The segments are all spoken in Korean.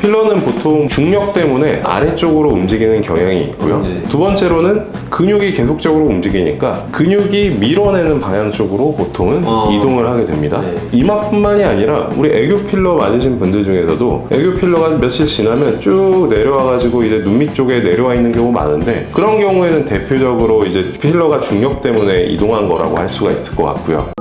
필러는 보통 중력 때문에 아래쪽으로 움직이는 경향이 있고요. 두 번째로는 근육이 계속적으로 움직이니까 근육이 밀어내는 방향 쪽으로 보통은 이동을 하게 됩니다. 이마뿐만이 아니라 우리 애교 필러 맞으신 분들 중에서도 애교 필러가 며칠 지나면 쭉 내려와가지고 이제 눈 밑쪽에 내려와 있는 경우 많은데, 그런 경우에는 대표적으로 이제 필러가 중력 때문에 이동한 거라고 할 수가 있을 것 같고요.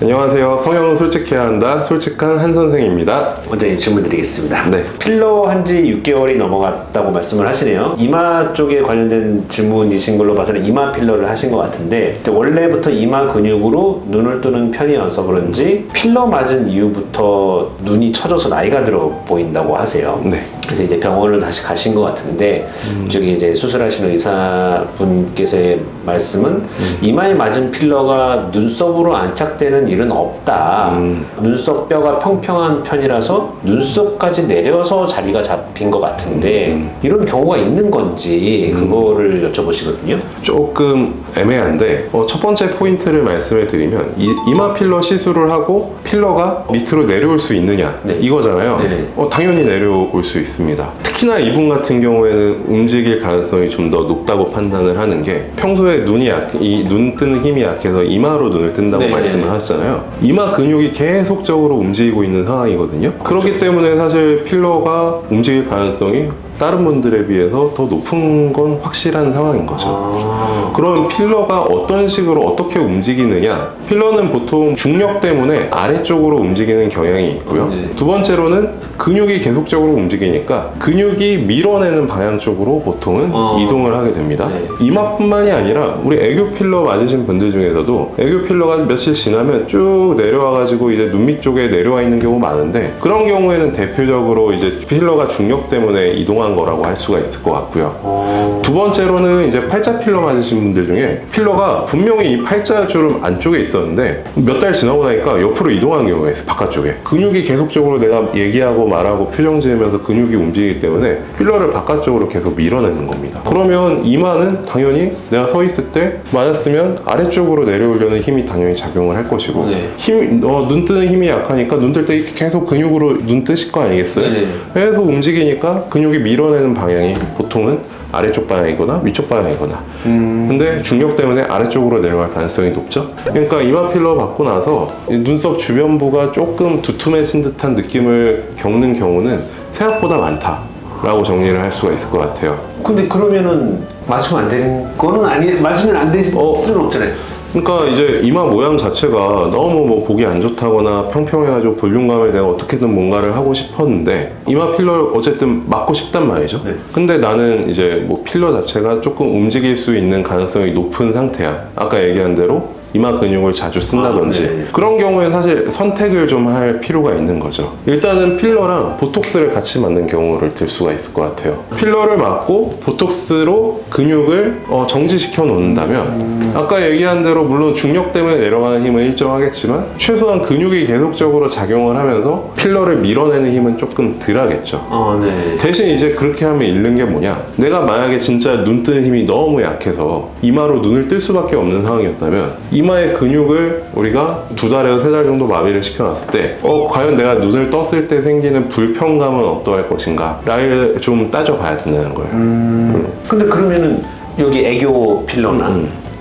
안녕하세요. 성형은 솔직해야 한다. 솔직한 한 선생입니다. 원장님 질문 드리겠습니다. 네. 필러 한지 6개월이 넘어갔다고 말씀을 하시네요. 이마 쪽에 관련된 질문이신 걸로 봐서는 이마 필러를 하신 것 같은데, 원래부터 이마 근육으로 눈을 뜨는 편이어서 그런지 필러 맞은 이후부터 눈이 처져서 나이가 들어 보인다고 하세요. 네. 그래서 이제 병원을 다시 가신 것 같은데, 저기 이제 수술하시는 의사분께서의 말씀은 이마에 맞은 필러가 눈썹으로 안착되는 일은 없다. 눈썹 뼈가 평평한 편이라서 눈썹까지 내려서 자리가 잡힌 것 같은데 이런 경우가 있는 건지 그거를 여쭤보시거든요. 조금 애매한데 첫 번째 포인트를 말씀을 드리면 이마 필러 시술을 하고 필러가 밑으로 내려올 수 있느냐, 네. 이거잖아요. 네네. 당연히 내려올 수 있습니다. 특히나 이분 같은 경우에는 움직일 가능성이 좀 더 높다고 판단을 하는 게, 평소에 이 눈 뜨는 힘이 약해서 이마로 눈을 뜬다고 네네. 말씀을 하셨잖아요. 이마 근육이 계속적으로 움직이고 있는 상황이거든요. 그렇기 때문에 사실 필러가 움직일 가능성이 다른 분들에 비해서 더 높은 건 확실한 상황인 거죠. 그럼 필러가 어떤 식으로 어떻게 움직이느냐, 필러는 보통 중력 때문에 아래쪽으로 움직이는 경향이 있고요. 두 번째로는 근육이 계속적으로 움직이니까 근육이 밀어내는 방향 쪽으로 보통은 이동을 하게 됩니다. 이마뿐만이 아니라 우리 애교 필러 맞으신 분들 중에서도 애교 필러가 며칠 지나면 쭉 내려와가지고 이제 눈 밑쪽에 내려와 있는 경우 많은데, 그런 경우에는 대표적으로 이제 필러가 중력 때문에 이동한 거라고 할 수가 있을 것 같고요. 두 번째로는 이제 팔자 필러 맞으신 분들 중에 필러가 분명히 이 팔자 주름 안쪽에 있었는데 몇 달 지나고 나니까 옆으로 이동하는 경우가 있어요. 바깥쪽에 근육이 계속적으로, 내가 얘기하고 말하고 표정 지으면서 근육이 움직이기 때문에 필러를 바깥쪽으로 계속 밀어내는 겁니다. 그러면 이마는 당연히 내가 서 있을 때 맞았으면 아래쪽으로 내려오려는 힘이 당연히 작용을 할 것이고, 눈 뜨는 힘이 약하니까 눈 뜰 때 이렇게 계속 근육으로 눈 뜨실 거 아니겠어요? 계속 움직이니까 근육이 밀어내는 방향이 보통은 아래쪽 방향이거나 위쪽 방향이거나, 근데 중력 때문에 아래쪽으로 내려갈 가능성이 높죠. 그러니까 이마 필러 받고 나서 눈썹 주변부가 조금 두툼해진 듯한 느낌을 겪는 경우는 생각보다 많다라고 정리를 할 수가 있을 것 같아요. 근데 그러면은 맞으면 안 되는 거는 맞으면 안 될 수는 없잖아요. 그러니까 이제 이마 모양 자체가 너무 뭐 보기 안 좋다거나 평평해가지고 볼륨감을 내가 어떻게든 뭔가를 하고 싶었는데 이마 필러를 어쨌든 맞고 싶단 말이죠. 근데 나는 이제 뭐 필러 자체가 조금 움직일 수 있는 가능성이 높은 상태야. 아까 얘기한 대로 이마 근육을 자주 쓴다든지 그런 경우에 사실 선택을 좀 할 필요가 있는 거죠. 일단은 필러랑 보톡스를 같이 맞는 경우를 들 수가 있을 것 같아요. 필러를 맞고 보톡스로 근육을 정지시켜 놓는다면 아까 얘기한 대로 물론 중력 때문에 내려가는 힘은 일정하겠지만 최소한 근육이 계속적으로 작용을 하면서 필러를 밀어내는 힘은 조금 덜 하겠죠. 대신 이제 그렇게 하면 잃는 게 뭐냐, 내가 만약에 진짜 눈 뜨는 힘이 너무 약해서 이마로 눈을 뜰 수밖에 없는 상황이었다면 이마의 근육을 우리가 2달에서 3달 정도 마비를 시켜놨을 때 과연 내가 눈을 떴을 때 생기는 불편감은 어떠할 것인가 를 좀 따져봐야 된다는 거예요. 근데 그러면은 여기 애교 필러나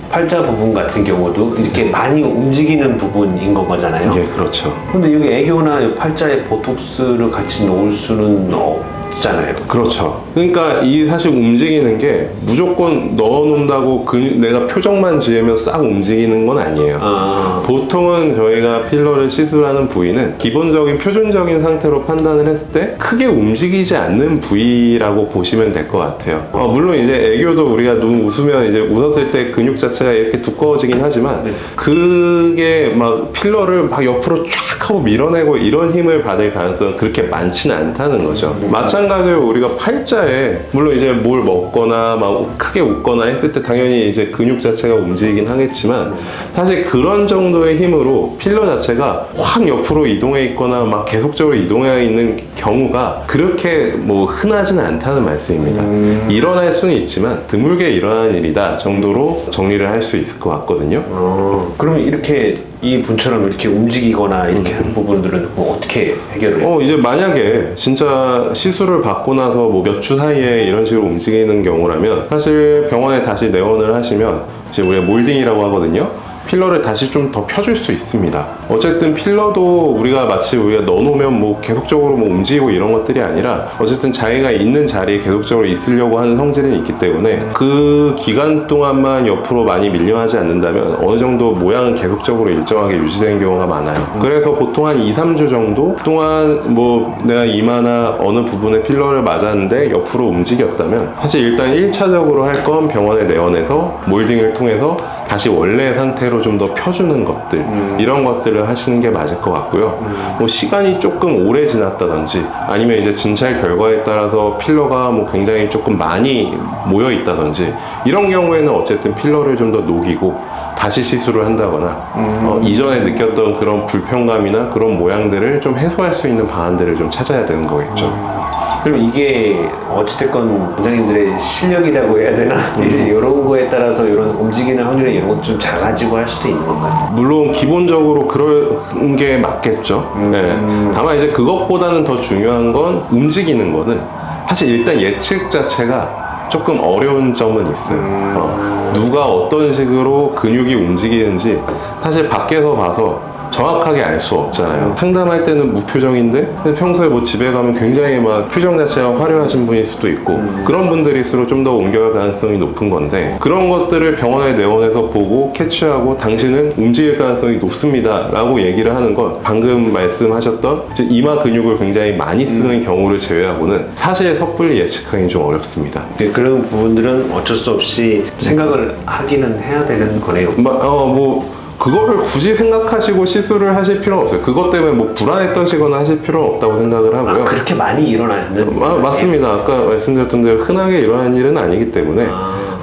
팔자 부분 같은 경우도 이렇게 많이 움직이는 부분인 거잖아요. 예, 그렇죠. 근데 여기 애교나 팔자에 보톡스를 같이 놓을 수는 없잖아요. 그렇죠. 그러니까 이 사실 움직이는 게 무조건 넣어놓는다고 내가 표정만 지으면 싹 움직이는 건 아니에요. 보통은 저희가 필러를 시술하는 부위는 기본적인 표준적인 상태로 판단을 했을 때 크게 움직이지 않는 부위라고 보시면 될 것 같아요. 물론 이제 애교도 우리가 눈 웃으면 이제 웃었을 때 근육 자체가 이렇게 두꺼워지긴 하지만 그게 막 필러를 막 옆으로 쫙 하고 밀어내고 이런 힘을 받을 가능성은 그렇게 많지는 않다는 거죠. 마찬가지로 마찬가지로 우리가 팔자에 물론 이제 뭘 먹거나 막 크게 웃거나 했을 때 당연히 이제 근육 자체가 움직이긴 하겠지만 사실 그런 정도의 힘으로 필러 자체가 확 옆으로 이동해 있거나 막 계속적으로 이동해 있는 경우가 그렇게 뭐 흔하지는 않다는 말씀입니다. 일어날 수는 있지만 드물게 일어나는 일이다 정도로 정리를 할 수 있을 것 같거든요. 그럼 이렇게 이 분처럼 이렇게 움직이거나 이렇게 하는 부분들은 뭐 어떻게 해결을 해요? 이제 만약에 진짜 시술을 받고 나서 뭐 몇 주 사이에 이런 식으로 움직이는 경우라면 사실 병원에 다시 내원을 하시면 이제 우리가 몰딩이라고 하거든요. 필러를 다시 좀 더 펴줄 수 있습니다. 어쨌든 필러도 우리가 마치 우리가 넣어놓으면 뭐 계속적으로 뭐 움직이고 이런 것들이 아니라 어쨌든 자기가 있는 자리에 계속적으로 있으려고 하는 성질은 있기 때문에 그 기간 동안만 옆으로 많이 밀려하지 않는다면 어느 정도 모양은 계속적으로 일정하게 유지되는 경우가 많아요. 그래서 보통 한 2, 3주 정도 동안 뭐 내가 이마나 어느 부분에 필러를 맞았는데 옆으로 움직였다면 사실 일단 1차적으로 할 건 병원에 내원해서 몰딩을 통해서 다시 원래 상태로 좀 더 펴주는 것들 이런 것들을 하시는 게 맞을 것 같고요. 뭐 시간이 조금 오래 지났다든지 아니면 이제 진찰 결과에 따라서 필러가 뭐 굉장히 조금 많이 모여 있다든지 이런 경우에는 어쨌든 필러를 좀 더 녹이고 다시 시술을 한다거나 이전에 느꼈던 그런 불편감이나 그런 모양들을 좀 해소할 수 있는 방안들을 좀 찾아야 되는 거겠죠. 그럼 이게 어찌됐건 원장님들의 실력이라고 해야 되나? 이제 이런 거에 따라서 이런 움직이는 확률이 이런 것도 좀 작아지고 할 수도 있는 건가요? 물론 기본적으로 그런 게 맞겠죠. 네. 다만 이제 그것보다는 더 중요한 건 움직이는 거는 사실 일단 예측 자체가 조금 어려운 점은 있어요. 누가 어떤 식으로 근육이 움직이는지 사실 밖에서 봐서 정확하게 알 수 없잖아요. 상담할 때는 무표정인데 평소에 뭐 집에 가면 굉장히 막 표정 자체가 화려하신 분일 수도 있고 그런 분들일수록 좀 더 옮겨갈 가능성이 높은 건데 그런 것들을 병원에 내원해서 보고 캐치하고 당신은 움직일 가능성이 높습니다 라고 얘기를 하는 건 방금 말씀하셨던 이제 이마 근육을 굉장히 많이 쓰는 경우를 제외하고는 사실 섣불리 예측하기는 좀 어렵습니다. 그런 부분들은 어쩔 수 없이 생각을 하기는 해야 되는 거네요. 그거를 굳이 생각하시고 시술을 하실 필요는 없어요. 그것 때문에 뭐 불안에 떠시거나 하실 필요는 없다고 생각을 하고요. 그렇게 많이 일어나는? 맞습니다. 아까 말씀드렸던 대로 흔하게 일어나는 일은 아니기 때문에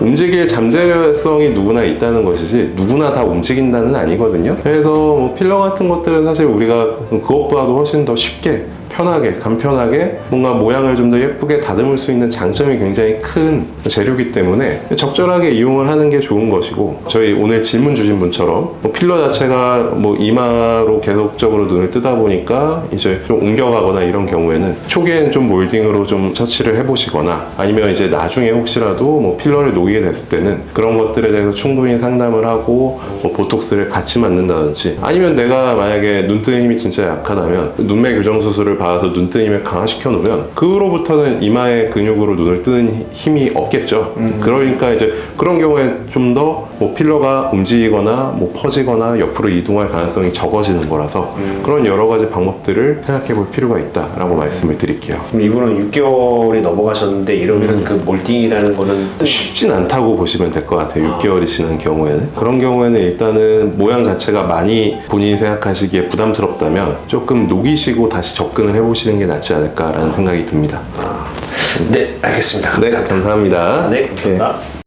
움직일 잠재성이 누구나 있다는 것이지 누구나 다 움직인다는 아니거든요. 그래서 뭐 필러 같은 것들은 사실 우리가 그것보다도 훨씬 더 쉽게 편하게 간편하게 뭔가 모양을 좀 더 예쁘게 다듬을 수 있는 장점이 굉장히 큰 재료이기 때문에 적절하게 이용을 하는 게 좋은 것이고 저희 오늘 질문 주신 분처럼 뭐 필러 자체가 뭐 이마로 계속적으로 눈을 뜨다 보니까 이제 좀 옮겨가거나 이런 경우에는 초기에는 좀 몰딩으로 좀 처치를 해보시거나 아니면 이제 나중에 혹시라도 뭐 필러를 녹이게 됐을 때는 그런 것들에 대해서 충분히 상담을 하고 뭐 보톡스를 같이 맞는다든지 아니면 내가 만약에 눈 뜨는 힘이 진짜 약하다면 눈매 교정 수술을 받아서 눈 뜨는 힘을 강화시켜 놓으면 그 후로부터는 이마의 근육으로 눈을 뜨는 힘이 없겠죠. 그러니까 이제 그런 경우에 좀 더 뭐 필러가 움직이거나 뭐 퍼지거나 옆으로 이동할 가능성이 적어지는 거라서 그런 여러 가지 방법들을 생각해 볼 필요가 있다라고 말씀을 드릴게요. 그럼 이분은 6개월이 넘어가셨는데 이러면 그 몰딩이라는 거는 쉽진 않다고 보시면 될 것 같아요. 6개월이 지난 경우에는. 그런 경우에는 일단은 모양 자체가 많이 본인이 생각하시기에 부담스럽다면 조금 녹이시고 다시 접근을 해보시는 게 낫지 않을까라는 생각이 듭니다. 네, 알겠습니다. 네, 감사합니다. 감사합니다. 네, 감사합니다.